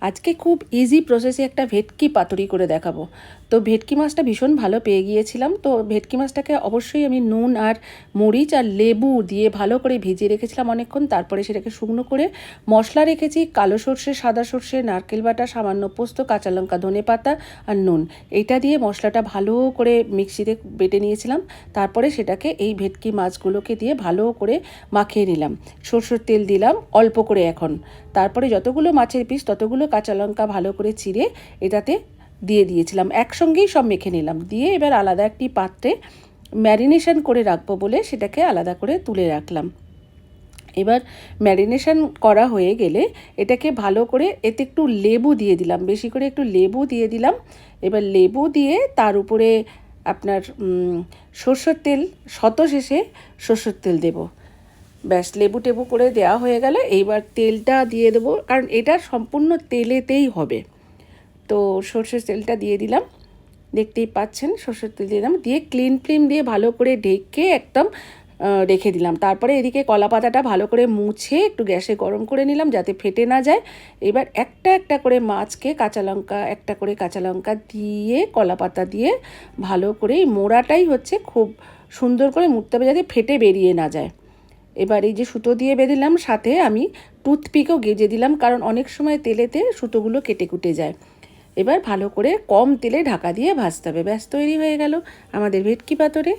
আজকে খুব ইজি প্রসেসে একটা ভেটকি পাতুরি করে দেখাবো। তো ভেটকি মাছটা ভীষণ ভালো পেয়ে গিয়েছিলাম। তো ভেটকি মাছটাকে অবশ্যই আমি নুন আর মরিচ আর লেবু দিয়ে ভালো করে ভিজিয়ে রেখেছিলাম অনেকক্ষণ। তারপরে সেটাকে শুকনো করে মশলা রেখেছি, কালো সর্ষে, সাদা সর্ষে, নারকেল বাটা, সামান্য পোস্ত, কাঁচা লঙ্কা, ধনেপাতা আর নুন। এইটা দিয়ে মশলাটা ভালো করে মিক্সিতে বেটে নিয়েছিলাম। তারপরে সেটাকে এই ভেটকি মাছগুলোকে দিয়ে ভালো করে মাখিয়ে নিলাম। সরষের তেল দিলাম অল্প করে এখন। তারপরে যতগুলো মাছের পিস ততগুলো কাঁচা লঙ্কা ভালো করে চিড়ে এটাতে দিয়ে দিয়েছিলাম, একসঙ্গেই সব মেখে নিলাম। দিয়ে এবার আলাদা একটি পাত্রে ম্যারিনেশন করে রাখবো বলে সেটাকে আলাদা করে তুলে রাখলাম। এবার ম্যারিনেশন করা হয়ে গেলে এটাকে ভালো করে এতে একটু লেবু দিয়ে দিলাম, বেশি করে একটু লেবু দিয়ে দিলাম। এবার লেবু দিয়ে তার উপরে আপনার সরষের তেল, শেষে সরষের তেল দেবো। ব্যাস, লেবু টেবু করে দেওয়া হয়ে গেল। এইবার তেলটা দিয়ে দেবো, কারণ এটা সম্পূর্ণ তেলেতেই হবে। তো সর্ষের তেলটা দিয়ে দিলাম, দেখতেই পাচ্ছেন সর্ষের তেল দিয়ে দিলাম। দিয়ে ক্লিন ফ্লেম দিয়ে ভালো করে ঢেকে একদম রেখে দিলাম। তারপরে এদিকে কলা পাতাটা ভালো করে মুছে একটু গ্যাসে গরম করে নিলাম যাতে ফেটে না যায়। এবার একটা একটা করে মাছকে একটা করে কাঁচা লঙ্কা দিয়ে কলা পাতা দিয়ে ভালো করে, এই মোড়াটাই হচ্ছে খুব সুন্দর করে মুড়তে হবে যাতে ফেটে বেরিয়ে না যায়। এবার এই যে সুতো দিয়ে বেঁধেলাম, সাথে আমি টুথপিকও গেজে দিলাম, কারণ অনেক সময় তেলেতে সুতোগুলো কেটে কুটে যায়। এবার ভালো করে কম তেলে ঢাকা দিয়ে ভাজতে হবে। ব্যাস, তৈরি হয়ে গেল আমাদের ভেটকি পাতুরি।